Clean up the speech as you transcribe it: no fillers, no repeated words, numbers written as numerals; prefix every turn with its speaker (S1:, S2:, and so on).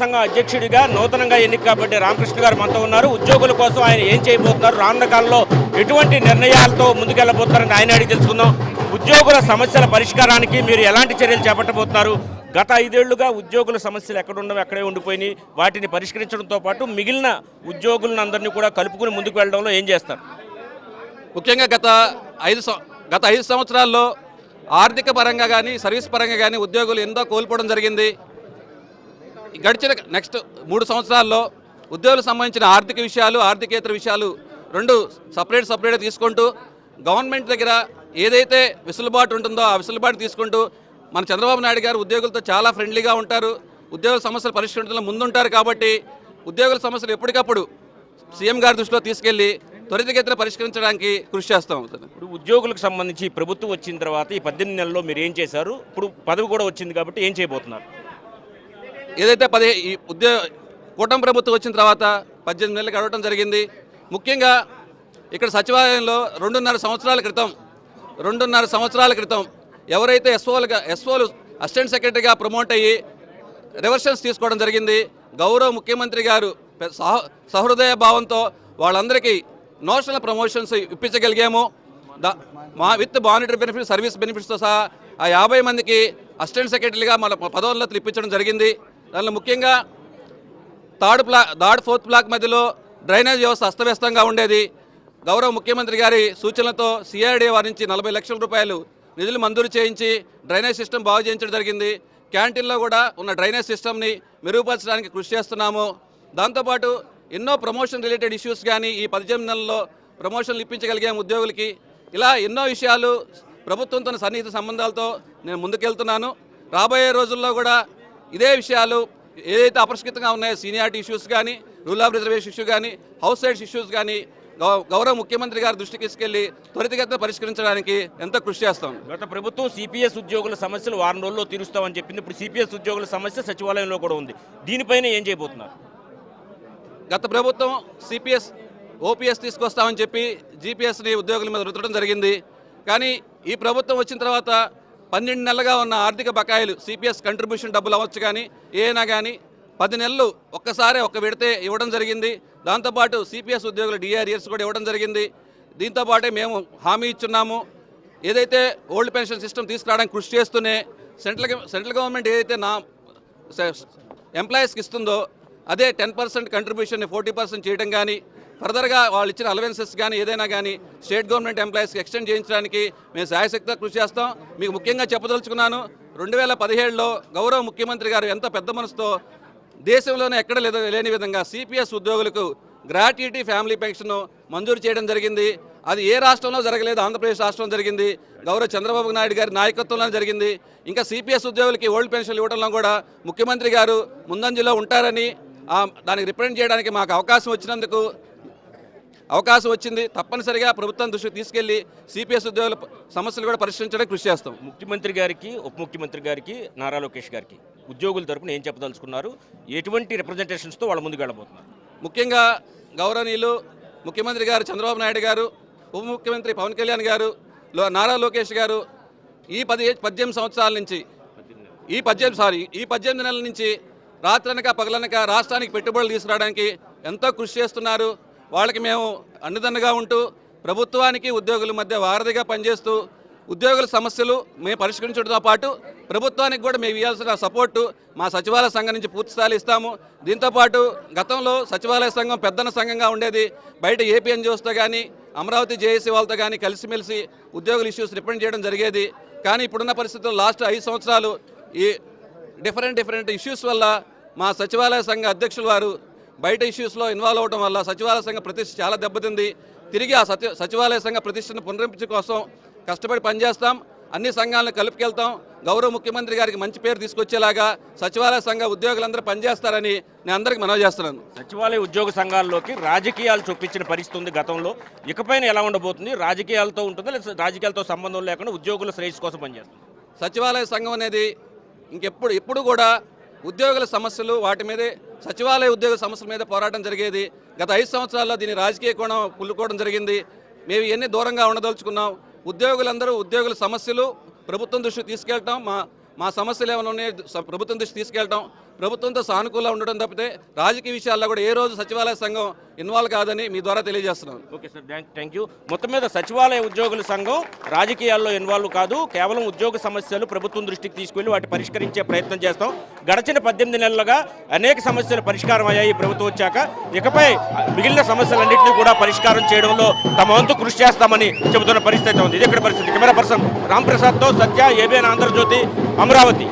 S1: సంఘ అధ్యక్షుడిగా నూతనంగా ఎన్నిక కాబట్టి రామకృష్ణ గారు మనతో ఉన్నారు. ఉద్యోగుల కోసం ఆయన ఏం చేయబోతున్నారు, రానున్న కాలంలో ఎటువంటి నిర్ణయాలతో ముందుకెళ్లబోతున్నారని ఆయన అడిగి తెలుసుకుందాం. ఉద్యోగుల సమస్యల పరిష్కారానికి మీరు ఎలాంటి చర్యలు చేపట్టబోతున్నారు? గత 5 ఏళ్లుగా ఉద్యోగుల సమస్యలు ఎక్కడున్నవి అక్కడే ఉండిపోయినాయి. వాటిని పరిష్కరించడంతో పాటు మిగిలిన ఉద్యోగులను అందరినీ కూడా కలుపుకుని ముందుకు వెళ్ళడంలో ఏం చేస్తారు?
S2: ముఖ్యంగా గత 5 సంవత్సరాల్లో ఆర్థిక పరంగా కానీ సర్వీస్ పరంగా కానీ ఉద్యోగులు ఎంతో కోల్పోవడం జరిగింది. గడిచిన నెక్స్ట్ 3 సంవత్సరాల్లో ఉద్యోగులకు సంబంధించిన ఆర్థిక విషయాలు, ఆర్థికేతర విషయాలు రెండు సపరేట్గా తీసుకుంటూ గవర్నమెంట్ దగ్గర ఏదైతే వెసులుబాటు ఉంటుందో ఆ వెసులుబాటు తీసుకుంటూ మన చంద్రబాబు నాయుడు గారు ఉద్యోగులతో చాలా ఫ్రెండ్లీగా ఉంటారు. ఉద్యోగుల సమస్యలు పరిష్కరించడంలో ముందుంటారు. కాబట్టి ఉద్యోగుల సమస్యలు ఎప్పటికప్పుడు సీఎం గారి దృష్టిలో తీసుకెళ్లి త్వరితగతిన పరిష్కరించడానికి కృషి చేస్తాం.
S1: ఇప్పుడు ఉద్యోగులకు సంబంధించి ప్రభుత్వం వచ్చిన తర్వాత ఈ 18 నెలల్లో మీరు ఏం చేశారు? ఇప్పుడు పదవి కూడా వచ్చింది కాబట్టి ఏం చేయబోతున్నారు?
S2: ఏదైతే కూటమి ప్రభుత్వం వచ్చిన తర్వాత 18 నెలలు గడవడం జరిగింది. ముఖ్యంగా ఇక్కడ సచివాలయంలో 2.5 సంవత్సరాల క్రితం ఎవరైతే ఎస్ఓలు అసిస్టెంట్ సెక్రటరీగా ప్రమోట్ అయ్యి రివర్షన్స్ తీసుకోవడం జరిగింది. గౌరవ ముఖ్యమంత్రి గారు సహృదయ భావంతో వాళ్ళందరికీ నోషనల్ ప్రమోషన్స్ ఇప్పించగలిగాము. విత్ మానిటరీ బెనిఫిట్స్, సర్వీస్ బెనిఫిట్స్తో సహా ఆ 50 మందికి అసిస్టెంట్ సెక్రటరీగా మన పదోన్నతులు ఇప్పించడం జరిగింది. దానిలో ముఖ్యంగా థర్డ్ ఫోర్త్ బ్లాక్ మధ్యలో డ్రైనేజ్ వ్యవస్థ అస్తవ్యస్తంగా ఉండేది. గౌరవ ముఖ్యమంత్రి గారి సూచనలతో సిఆర్డీ వారి నుంచి 40 లక్షల రూపాయలు నిధులు మంజూరు చేయించి డ్రైనేజ్ సిస్టమ్ బాగు చేయించడం జరిగింది. క్యాంటీన్లో కూడా ఉన్న డ్రైనేజ్ సిస్టమ్ని మెరుగుపరచడానికి కృషి చేస్తున్నాము. దాంతోపాటు ఎన్నో ప్రమోషన్ రిలేటెడ్ ఇష్యూస్ కానీ ఈ 18 నెలల్లో ప్రమోషన్లు ఇప్పించగలిగాము ఉద్యోగులకి. ఇలా ఎన్నో విషయాలు ప్రభుత్వంతో సన్నిహిత సంబంధాలతో నేను ముందుకెళ్తున్నాను. రాబోయే రోజుల్లో కూడా ఇదే విషయాలు ఏదైతే అపరిష్కృతంగా ఉన్నాయో సీనియారిటీ ఇష్యూస్ కానీ, రూల్ ఆఫ్ రిజర్వేషన్ ఇష్యూ కానీ, హౌస్ సైడ్స్ ఇష్యూస్ కానీ గౌరవ ముఖ్యమంత్రి గారి దృష్టికి తీసుకెళ్లి త్వరితగతిన పరిష్కరించడానికి ఎంతో కృషి చేస్తాం.
S1: గత ప్రభుత్వం సిపిఎస్ ఉద్యోగుల సమస్యలు వారం రోజుల్లో తీరుస్తామని చెప్పింది. ఇప్పుడు సిపిఎస్ ఉద్యోగుల సమస్య సచివాలయంలో కూడా ఉంది. దీనిపైన ఏం చేయబోతున్నారు?
S2: గత ప్రభుత్వం ఓపీఎస్ తీసుకొస్తామని చెప్పి జీపీఎస్ని ఉద్యోగుల మీద రుద్దడం జరిగింది. కానీ ఈ ప్రభుత్వం వచ్చిన తర్వాత 12 నెలలుగా ఉన్న ఆర్థిక బకాయిలు సిపిఎస్ కంట్రిబ్యూషన్ డబ్బులు అవ్వచ్చు కానీ ఏమైనా కానీ 10 నెలలు ఒక్క విడతే ఇవ్వడం జరిగింది. దాంతోపాటు సిపిఎస్ ఉద్యోగుల డిఆర్ఈఎస్ కూడా ఇవ్వడం జరిగింది. దీంతోపాటే మేము హామీ ఇచ్చున్నాము. ఏదైతే ఓల్డ్ పెన్షన్ సిస్టమ్ తీసుకురావడానికి కృషి చేస్తూనే సెంట్రల్ గవర్నమెంట్ ఏదైతే ఎంప్లాయీస్కి ఇస్తుందో అదే 10% కంట్రిబ్యూషన్ని 40% చేయడం కానీ, ఫర్దర్గా వాళ్ళు ఇచ్చిన అలవెన్సెస్ కానీ ఏదైనా కానీ స్టేట్ గవర్నమెంట్ ఎంప్లాయీస్కి ఎక్స్టెండ్ చేయించడానికి మేము శాయశక్తిగా కృషి చేస్తాం. మీకు ముఖ్యంగా చెప్పదలుచుకున్నాను, 2017లో గౌరవ ముఖ్యమంత్రి గారు ఎంత పెద్ద మనసుతో దేశంలోనే ఎక్కడ లేని విధంగా సిపిఎస్ ఉద్యోగులకు గ్రాట్యుటీ ఫ్యామిలీ పెన్షన్ మంజూరు చేయడం జరిగింది. అది ఏ రాష్ట్రంలో జరగలేదు, ఆంధ్రప్రదేశ్ రాష్ట్రంలో జరిగింది. గౌరవ చంద్రబాబు నాయుడు గారి నాయకత్వంలో జరిగింది. ఇంకా సిపిఎస్ ఉద్యోగులకి ఓల్డ్ పెన్షన్లు ఇవ్వడంలో కూడా ముఖ్యమంత్రి గారు ముందంజలో ఉంటారని, దానికి రిప్రజెంట్ చేయడానికి మాకు అవకాశం వచ్చింది. తప్పనిసరిగా ప్రభుత్వం దృష్టికి తీసుకెళ్లి సిపిఎస్ ఉద్యోగుల సమస్యలు కూడా పరిష్కరించడానికి కృషి చేస్తాం.
S1: ముఖ్యమంత్రి గారికి, ఉప ముఖ్యమంత్రి గారికి, నారా లోకేష్ గారికి ఉద్యోగుల తరపున ఏం చెప్పదలుచుకున్నారు? ఎటువంటి రిప్రజెంటేషన్స్తో వాళ్ళ ముందుకు వెళ్ళబోతున్నారు?
S2: ముఖ్యంగా గౌరవనీయులు ముఖ్యమంత్రి గారు చంద్రబాబు నాయుడు గారు, ఉప ముఖ్యమంత్రి పవన్ కళ్యాణ్ గారు, నారా లోకేష్ గారు ఈ 18 సంవత్సరాల నుంచి ఈ 18 నెలల నుంచి రాత్రనక పగలనక రాష్ట్రానికి పెట్టుబడులు తీసుకురావడానికి ఎంతో కృషి చేస్తున్నారు. వాళ్ళకి మేము అండదండగా ఉంటూ ప్రభుత్వానికి ఉద్యోగుల మధ్య వారధిగా పనిచేస్తూ ఉద్యోగుల సమస్యలు మేము పరిష్కరించడంతో పాటు ప్రభుత్వానికి కూడా మేము ఇవ్వాల్సిన సపోర్టు మా సచివాలయ సంఘం నుంచి పూర్తి స్థాయిలో ఇస్తాము. దీంతోపాటు గతంలో సచివాలయ సంఘం పెద్దన సంఘంగా ఉండేది. బయట ఏపీ ఎన్జిఓస్తో కానీ అమరావతి జేఏసీ వాళ్ళతో కానీ కలిసిమెలిసి ఉద్యోగుల ఇష్యూస్ రిప్రజెంట్ చేయడం జరిగేది. కానీ ఇప్పుడున్న పరిస్థితుల్లో లాస్ట్ 5 సంవత్సరాలు ఈ డిఫరెంట్ ఇష్యూస్ వల్ల మా సచివాలయ సంఘ అధ్యక్షుల వారు బయట ఇష్యూస్లో ఇన్వాల్వ్ అవడం వల్ల సచివాలయ సంఘ ప్రతిష్ట చాలా దెబ్బతింది. తిరిగి ఆ సచివాలయ సంఘ ప్రతిష్టను పునరుద్ధరించడం కోసం కష్టపడి పనిచేస్తాం. అన్ని సంఘాలను కలుపుకెళ్తాం. గౌరవ ముఖ్యమంత్రి గారికి మంచి పేరు తీసుకొచ్చేలాగా సచివాలయ సంఘ ఉద్యోగులందరూ పనిచేస్తారని నేను అందరికీ మనవి చేస్తున్నాను.
S1: సచివాలయ ఉద్యోగ సంఘాల్లోకి రాజకీయాలు చొప్పించిన పరిస్థితి ఉంది గతంలో. ఇకపైన ఎలా ఉండబోతుంది? రాజకీయాలతో ఉంటుందా లేదా రాజకీయాలతో సంబంధం లేకుండా ఉద్యోగుల శ్రేయస్సు కోసం పనిచేస్తుంది?
S2: సచివాలయ సంఘం అనేది ఎప్పుడు కూడా ఉద్యోగుల సమస్యలు వాటి మీదే, సచివాలయ ఉద్యోగ సమస్యల మీద పోరాటం జరిగేది. గత 5 సంవత్సరాల్లో దీని రాజకీయ కోణం పుల్లుకోవడం జరిగింది. మేము ఇవన్నీ దూరంగా ఉండదలుచుకున్నాం. ఉద్యోగుల సమస్యలు ప్రభుత్వం దృష్టికి తీసుకెళ్ళటం, మా సమస్యలు ఏమైనా ఉన్నాయో ప్రభుత్వం దృష్టికి తీసుకెళ్ళటం, ప్రభుత్వంతో సానుకూలంగా ఉండడం తప్పితే రాజకీయ విషయాల్లో కూడా ఏ రోజు సచివాలయ సంఘం ఇన్వాల్వ్ కాదని మీ ద్వారా తెలియజేస్తున్నాను.
S1: Okay sir, thank you. మొత్తం మీద సచివాలయ ఉద్యోగుల సంఘం రాజకీయాల్లో ఇన్వాల్వ్ కాదు, కేవలం ఉద్యోగ సమస్యలు ప్రభుత్వం దృష్టికి తీసుకెళ్లి వాటి పరిష్కరించే ప్రయత్నం చేస్తాం. గడిచిన 18 నెలలుగా అనేక సమస్యలు పరిష్కారం అయ్యాయి ప్రభుత్వం వచ్చాక. ఇకపై మిగిలిన సమస్యలన్నింటినీ కూడా పరిష్కారం చేయడంలో తమ వంతు కృషి చేస్తామని చెబుతున్న పరిస్థితి ఉంది. ఇది ఇక్కడ పరిస్థితి. కెమెరా పర్సన్ రాంప్రసాద్తో సత్య, ఏబిఎన్ ఆంధ్రజ్యోతి, అమరావతి.